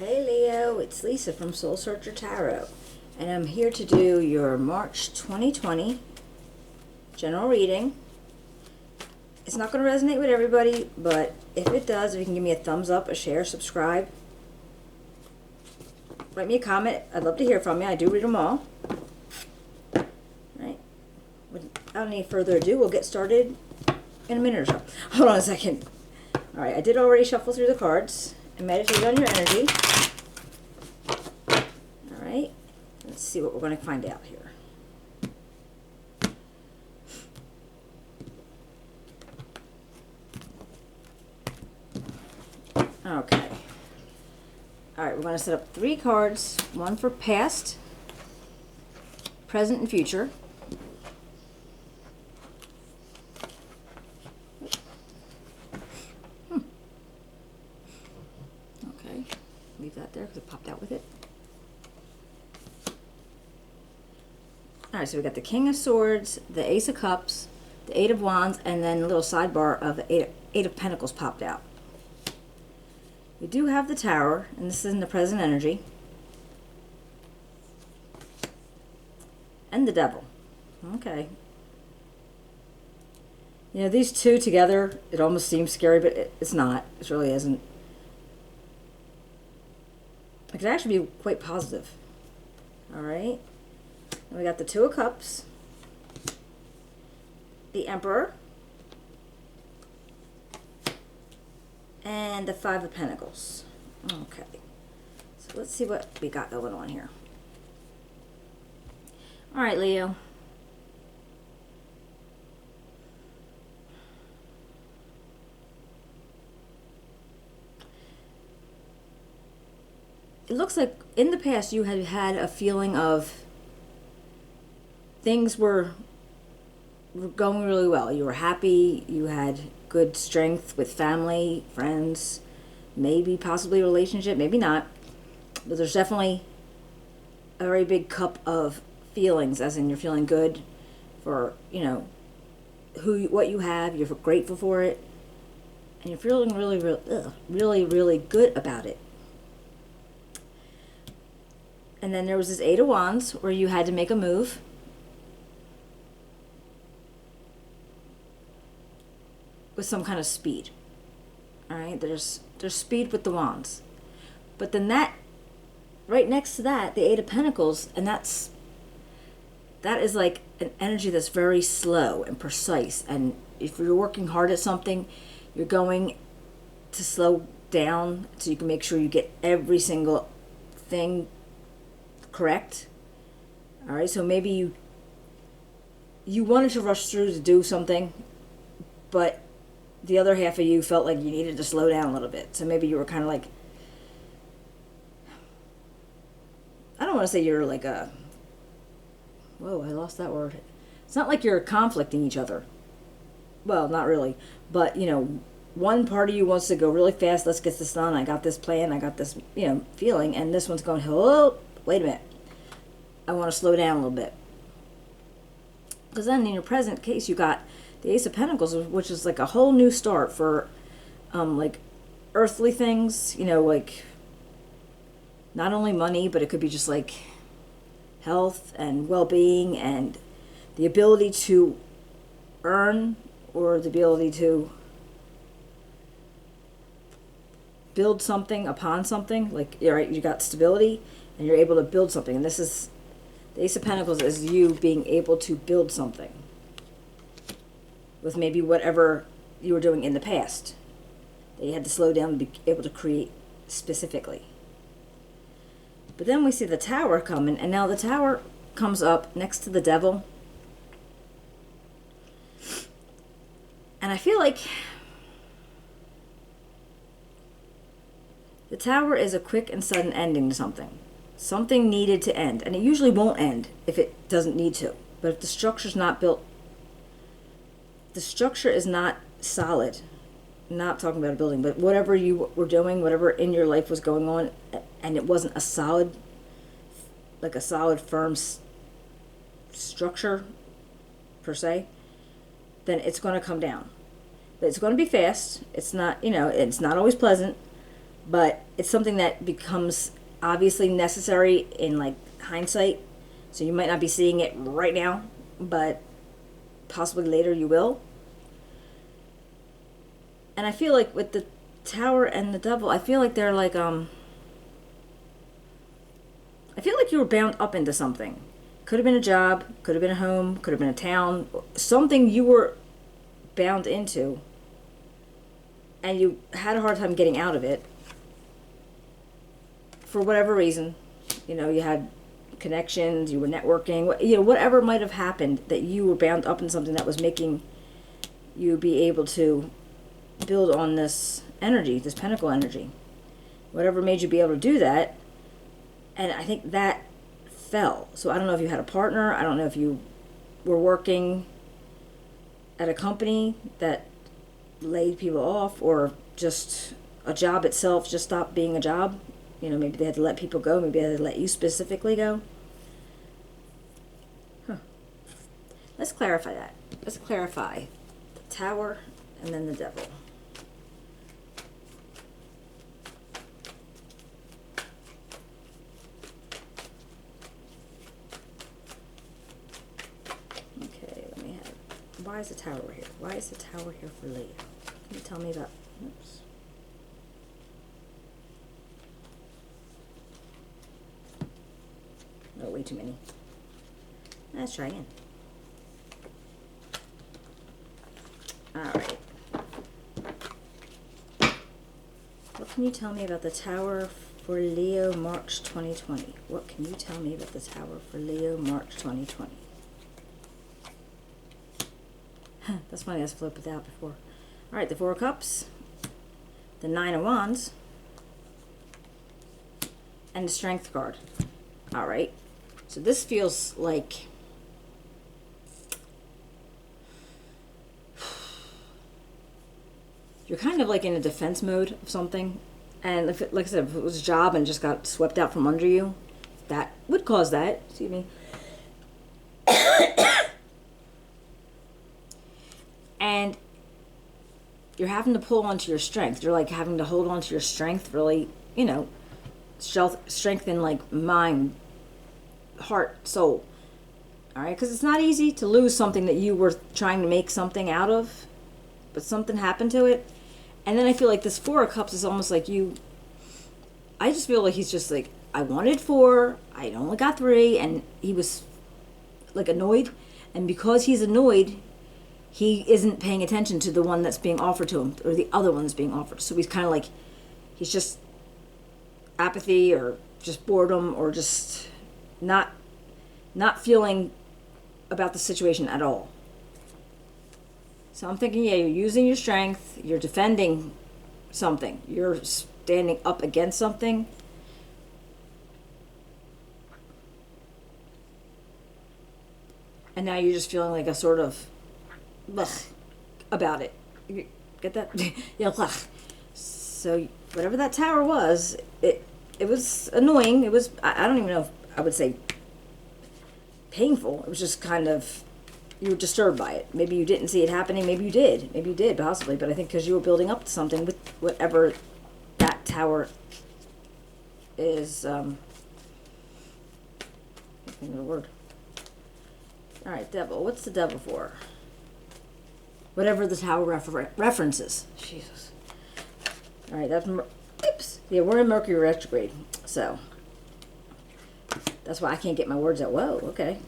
Hey Leo, it's Lisa from Soul Searcher Tarot, and I'm here to do your March 2020 general reading. It's not going to resonate with everybody, but if it does, if you can give me a thumbs up, a share, subscribe, write me a comment. I'd love to hear from you. I do read them all. Right. Without any further ado, we'll get started in a minute or so. Hold on a second. All right, I did already shuffle through the cards and meditate on your energy. All right, let's see what we're going to find out here. Okay. All right, we're going to set up 3 cards, one for past, present, and future. Okay, leave that there because it popped out with it. All right, so we got the King of Swords, the Ace of Cups, the Eight of Wands, and then a little sidebar of the Eight of Pentacles popped out. We do have the Tower, and this is in the present energy, and the Devil. Okay. You know, these two together, it almost seems scary, but it's not. It really isn't. It can actually be quite positive. All right. And we got the Two of Cups, the Emperor, and the Five of Pentacles. Okay. So let's see what we got going on here. All right, Leo. It looks like in the past you had had a feeling of things were going really well. You were happy, you had good strength with family, friends, maybe possibly a relationship, maybe not. But there's definitely a very big cup of feelings, as in you're feeling good for, you know, what you have, you're grateful for it, and you're feeling really good about it. And then there was this Eight of Wands where you had to make a move. With some kind of speed. All right, there's speed with the wands. But then that, right next to that, the Eight of Pentacles, and that is like an energy that's very slow and precise. And if you're working hard at something, you're going to slow down so you can make sure you get every single thing correct. All right, so maybe you wanted to rush through to do something, but the other half of you felt like you needed to slow down a little bit. So maybe you were kind of like, I don't want to say you're like a, whoa, I lost that word. It's not like you're conflicting each other. Well, not really. But, you know, one part of you wants to go really fast. Let's get this done. I got this plan. I got this, you know, feeling. And this one's going, oh, wait a minute. I want to slow down a little bit. Because then in your present case, you got the Ace of Pentacles, which is like a whole new start for like earthly things, you know, like not only money, but it could be just like health and well-being and the ability to earn or the ability to build something upon something. Like, all right, you got stability and you're able to build something. And this is, the Ace of Pentacles is you being able to build something with maybe whatever you were doing in the past that you had to slow down to be able to create specifically. But then we see the Tower coming, and now the Tower comes up next to the Devil. And I feel like the Tower is a quick and sudden ending to something. Something needed to end, and it usually won't end if it doesn't need to. But if the structure's not built, the structure is not solid. I'm not talking about a building, but whatever you were doing, whatever in your life was going on, and it wasn't a solid, like a solid, firm structure, per se, then it's going to come down. But it's going to be fast. It's not, you know, it's not always pleasant, but it's something that becomes obviously necessary in like hindsight. So you might not be seeing it right now, but possibly later you will. And I feel like with the Tower and the Devil, I feel like they're like I feel like you were bound up into something. Could have been a job, could have been a home, could have been a town, something you were bound into, and you had a hard time getting out of it for whatever reason. You know, you had connections, you were networking, you know, whatever might have happened, that you were bound up in something that was making you be able to build on this energy, this pentacle energy. Whatever made you be able to do that, and I think that fell. So I don't know if you had a partner, I don't know if you were working at a company that laid people off, or just a job itself just stopped being a job. You know, maybe they had to let people go, maybe they had to let you specifically go. Let's clarify that. Let's clarify the Tower and then the Devil. Okay, let me have. Why is the Tower here? Why is the Tower here for Leo? Can you tell me about. Oops. Oh, way too many. Let's try again. Alright. What can you tell me about the Tower for Leo March 2020? What can you tell me about the Tower for Leo March 2020? That's funny, that's flipped it out before. Alright, the Four of Cups, the Nine of Wands, and the Strength card. Alright, so this feels like you're kind of like in a defense mode of something. And if it, like I said, if it was a job and just got swept out from under you, that would cause that. Excuse me. And you're having to pull onto your strength. You're like having to hold onto your strength, really, you know, strengthen like mind, heart, soul. All right, because it's not easy to lose something that you were trying to make something out of, but something happened to it. And then I feel like this Four of Cups is almost like you. I just feel like he's just like, I wanted 4, I only got 3, and he was like annoyed. And because he's annoyed, he isn't paying attention to the one that's being offered to him, or the other one that's being offered. So he's kind of like, he's just apathy, or just boredom, or just not feeling about the situation at all. So I'm thinking, yeah, you're using your strength, you're defending something, you're standing up against something. And now you're just feeling like a sort of blech about it. You get that? Yeah, blech. So whatever that Tower was, it was annoying. It was, I don't even know if I would say painful. It was just kind of, you were disturbed by it. Maybe you didn't see it happening. Maybe you did. Maybe you did, possibly. But I think because you were building up to something with whatever that Tower is, I can't think of the word. All right, Devil. What's the Devil for? Whatever the Tower references. Jesus. All right, that's, oops. Yeah, we're in Mercury retrograde. So that's why I can't get my words out. Whoa, okay.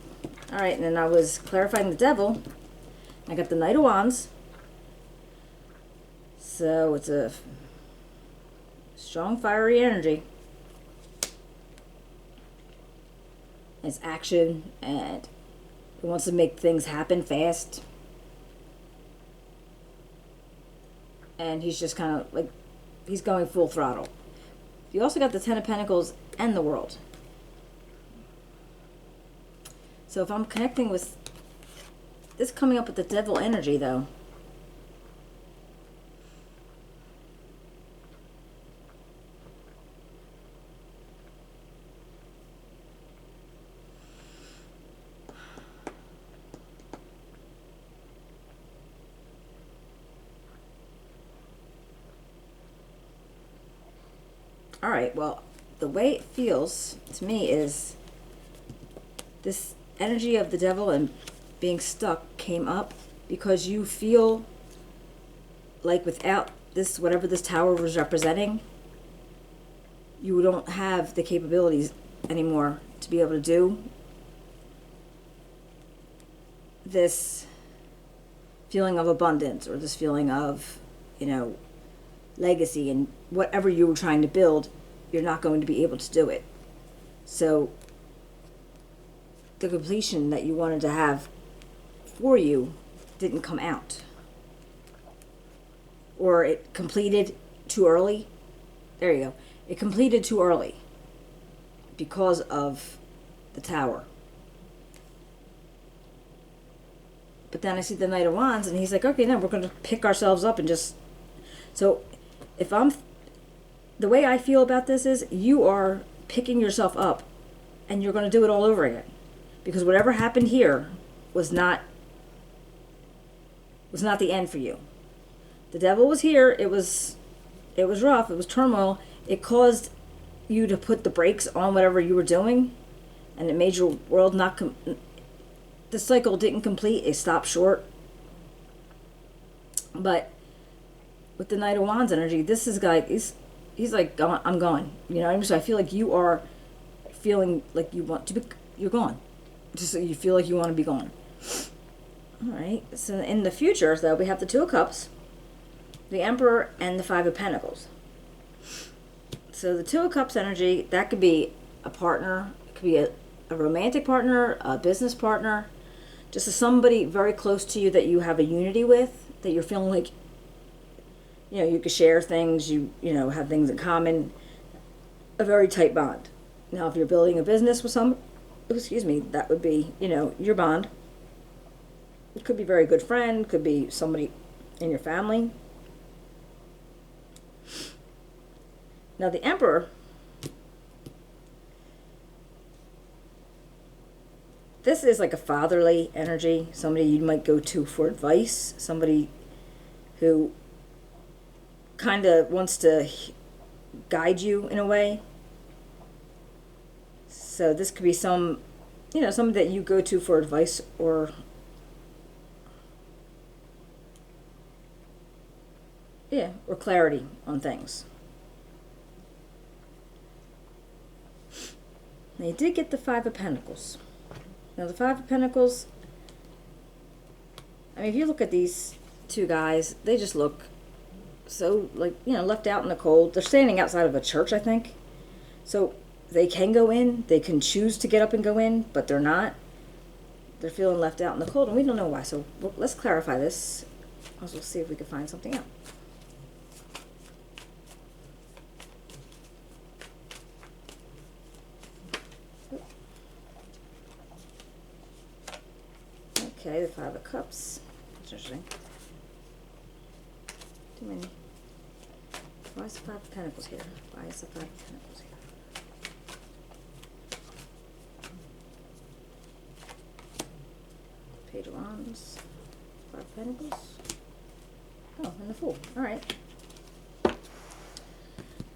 All right, and then I was clarifying the Devil. I got the Knight of Wands. So it's a strong, fiery energy. It's action, and it wants to make things happen fast. And he's just kind of like, he's going full throttle. You also got the Ten of Pentacles and the World. So if I'm connecting with this, coming up with the Devil energy, though, All right, well, the way it feels to me is this energy of the devil and being stuck came up because you feel like without this, whatever this tower was representing, you don't have the capabilities anymore to be able to do this feeling of abundance or this feeling of, legacy, and whatever you were trying to build, you're not going to be able to do it. So the completion that you wanted to have for you didn't come out. Or it completed too early. There you go. It completed too early because of the tower. But then I see the Knight of Wands, and he's like, okay, no, we're going to pick ourselves up and just... So the way I feel about this is you are picking yourself up and you're going to do it all over again. Because whatever happened here was not the end for you. The devil was here. It was rough. It was turmoil. It caused you to put the brakes on whatever you were doing, and it made your world not... the cycle didn't complete. It stopped short. But with the Knight of Wands energy, this is guy, he's like, I'm gone. You know what I mean? So I feel like you are feeling like you want to be, you're gone. Just so you feel like you want to be gone. All right. So in the future, though, we have the Two of Cups, the Emperor, and the Five of Pentacles. So the Two of Cups energy, that could be a partner. It could be a romantic partner, a business partner, just somebody very close to you that you have a unity with, that you're feeling like, you could share things, you have things in common, a very tight bond. Now, if you're building a business with that would be, your bond. It could be a very good friend, could be somebody in your family. Now, the Emperor, this is like a fatherly energy, somebody you might go to for advice, somebody who kind of wants to guide you in a way. So this could be somebody that you go to for advice or clarity on things. Now you did get the Five of Pentacles. Now the Five of Pentacles, I mean, if you look at these two guys, they just look so left out in the cold. They're standing outside of a church, I think. So they can go in, they can choose to get up and go in, but they're not. They're feeling left out in the cold, and we don't know why. So let's clarify this. Also, see if we can find something out. Okay, the Five of Cups. Interesting. Too many. Why is the Five of Pentacles here? Why is the Five of Pentacles here? Page of Wands. Five of Pentacles. Oh, and the Fool. Alright.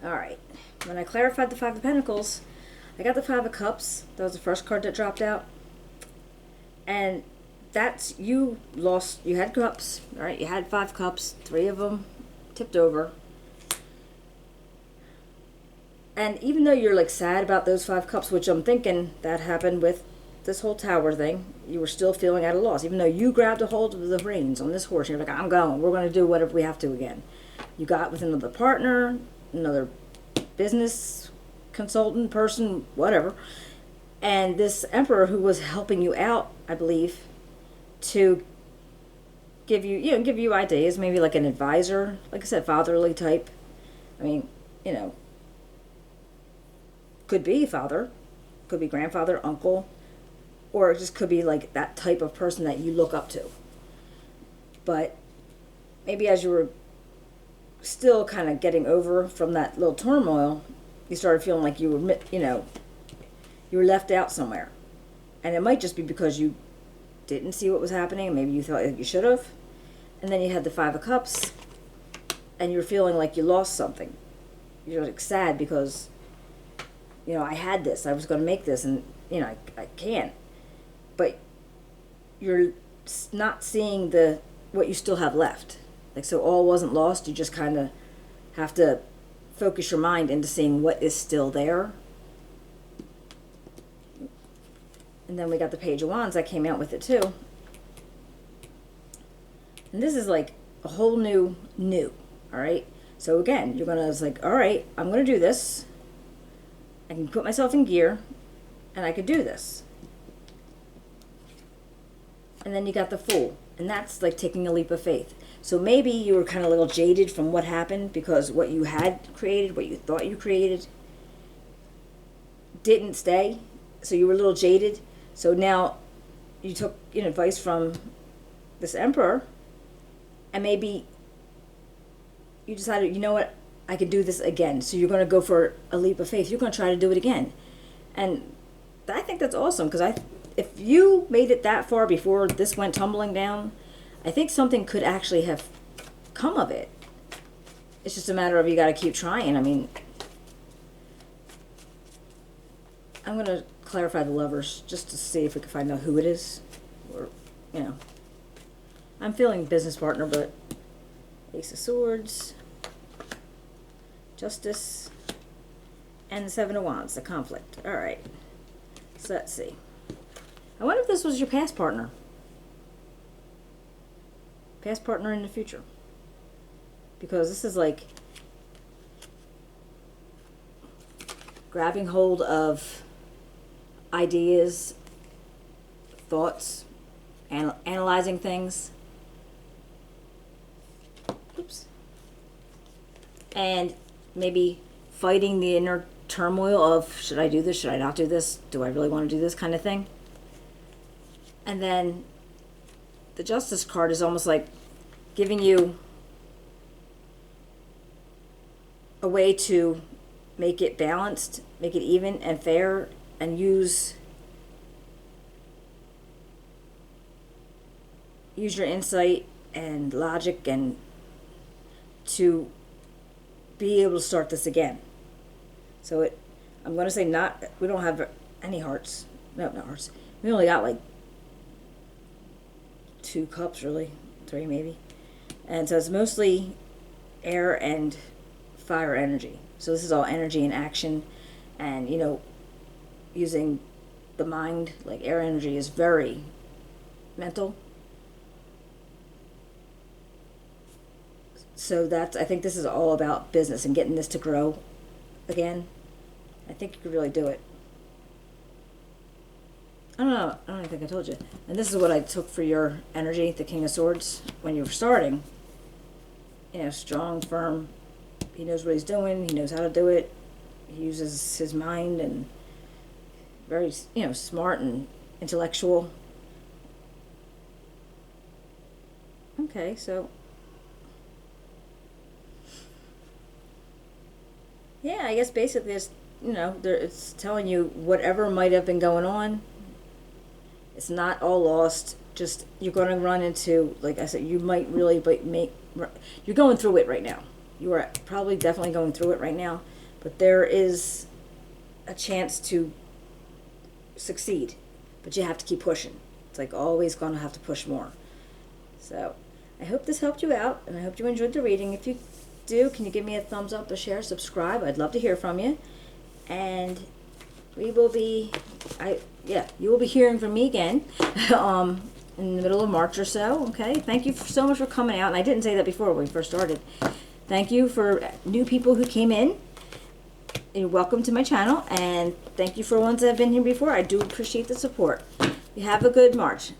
Alright. When I clarified the Five of Pentacles, I got the Five of Cups. That was the first card that dropped out. And that's, you had cups, right? You had 5 cups, 3 of them tipped over. And even though you're like sad about those 5 cups, which I'm thinking that happened with this whole tower thing, you were still feeling at a loss. Even though you grabbed a hold of the reins on this horse, and you're like, I'm going, we're going to do whatever we have to again. You got with another partner, another business consultant person, whatever. And this Emperor who was helping you out, I believe, to give you ideas, maybe like an advisor, like I said, fatherly type. I mean, could be father, could be grandfather, uncle, or it just could be like that type of person that you look up to. But maybe as you were still kind of getting over from that little turmoil, you started feeling like you were left out somewhere. And it might just be because you didn't see what was happening, maybe you thought you should have. And then you had the Five of Cups, and you're feeling like you lost something. you're like sad because, you know, I had this, I was going to make this, and, you know, I can't. But you're not seeing what you still have left. Like, so all wasn't lost. You just kind of have to focus your mind into seeing what is still there. And then we got the Page of Wands that came out with it too. And this is like a whole new, all right? So again, you're gonna, it's like, all right, I'm gonna do this. I can put myself in gear, and I could do this. And then you got the Fool, and that's like taking a leap of faith. So maybe you were kind of a little jaded from what happened because what you had created, what you thought you created, didn't stay. So you were a little jaded. So now you took, you know, advice from this Emperor, and maybe you decided, you know what, I can do this again. So you're going to go for a leap of faith. You're going to try to do it again. And I think that's awesome, because if you made it that far before this went tumbling down, I think something could actually have come of it. It's just a matter of you got to keep trying. I mean, I'm going to clarify the Lovers just to see if we can find out who it is. Or, you know, I'm feeling business partner, but Ace of Swords, Justice, and the Seven of Wands, the conflict. All right. So let's see. I wonder if this was your past partner. Past partner in the future. Because this is like grabbing hold of ideas, thoughts, analyzing things. Oops. And maybe fighting the inner turmoil of, should I do this, should I not do this, do I really want to do this kind of thing. And then the Justice card is almost like giving you a way to make it balanced, make it even and fair, and use your insight and logic and to be able to start this again. So I'm going to say we don't have any hearts. No, not hearts. We only got like 2 cups, really. 3 maybe. And so it's mostly air and fire energy. So this is all energy and action, and, you know, using the mind. Like air energy is very mental. So I think this is all about business and getting this to grow again. I think you could really do it. I don't know. I don't think I told you. And this is what I took for your energy, the King of Swords. When you were starting, you know, strong, firm. He knows what he's doing. He knows how to do it. He uses his mind, and very, you know, smart and intellectual. Okay, so yeah, I guess basically it's, you know, it's telling you whatever might have been going on, it's not all lost. Just, you're going to run into, like I said, you might really you're going through it right now. You are probably definitely going through it right now, but there is a chance to succeed, but you have to keep pushing. It's like always going to have to push more. So I hope this helped you out, and I hope you enjoyed the reading. If you do, can you give me a thumbs up, a share, subscribe? I'd love to hear from you. And we will be, you will be hearing from me again in the middle of March or so. Okay, thank you so much for coming out. And I didn't say that before when we first started. Thank you for new people who came in. You're welcome to my channel, and thank you for ones that have been here before. I do appreciate the support. You have a good March.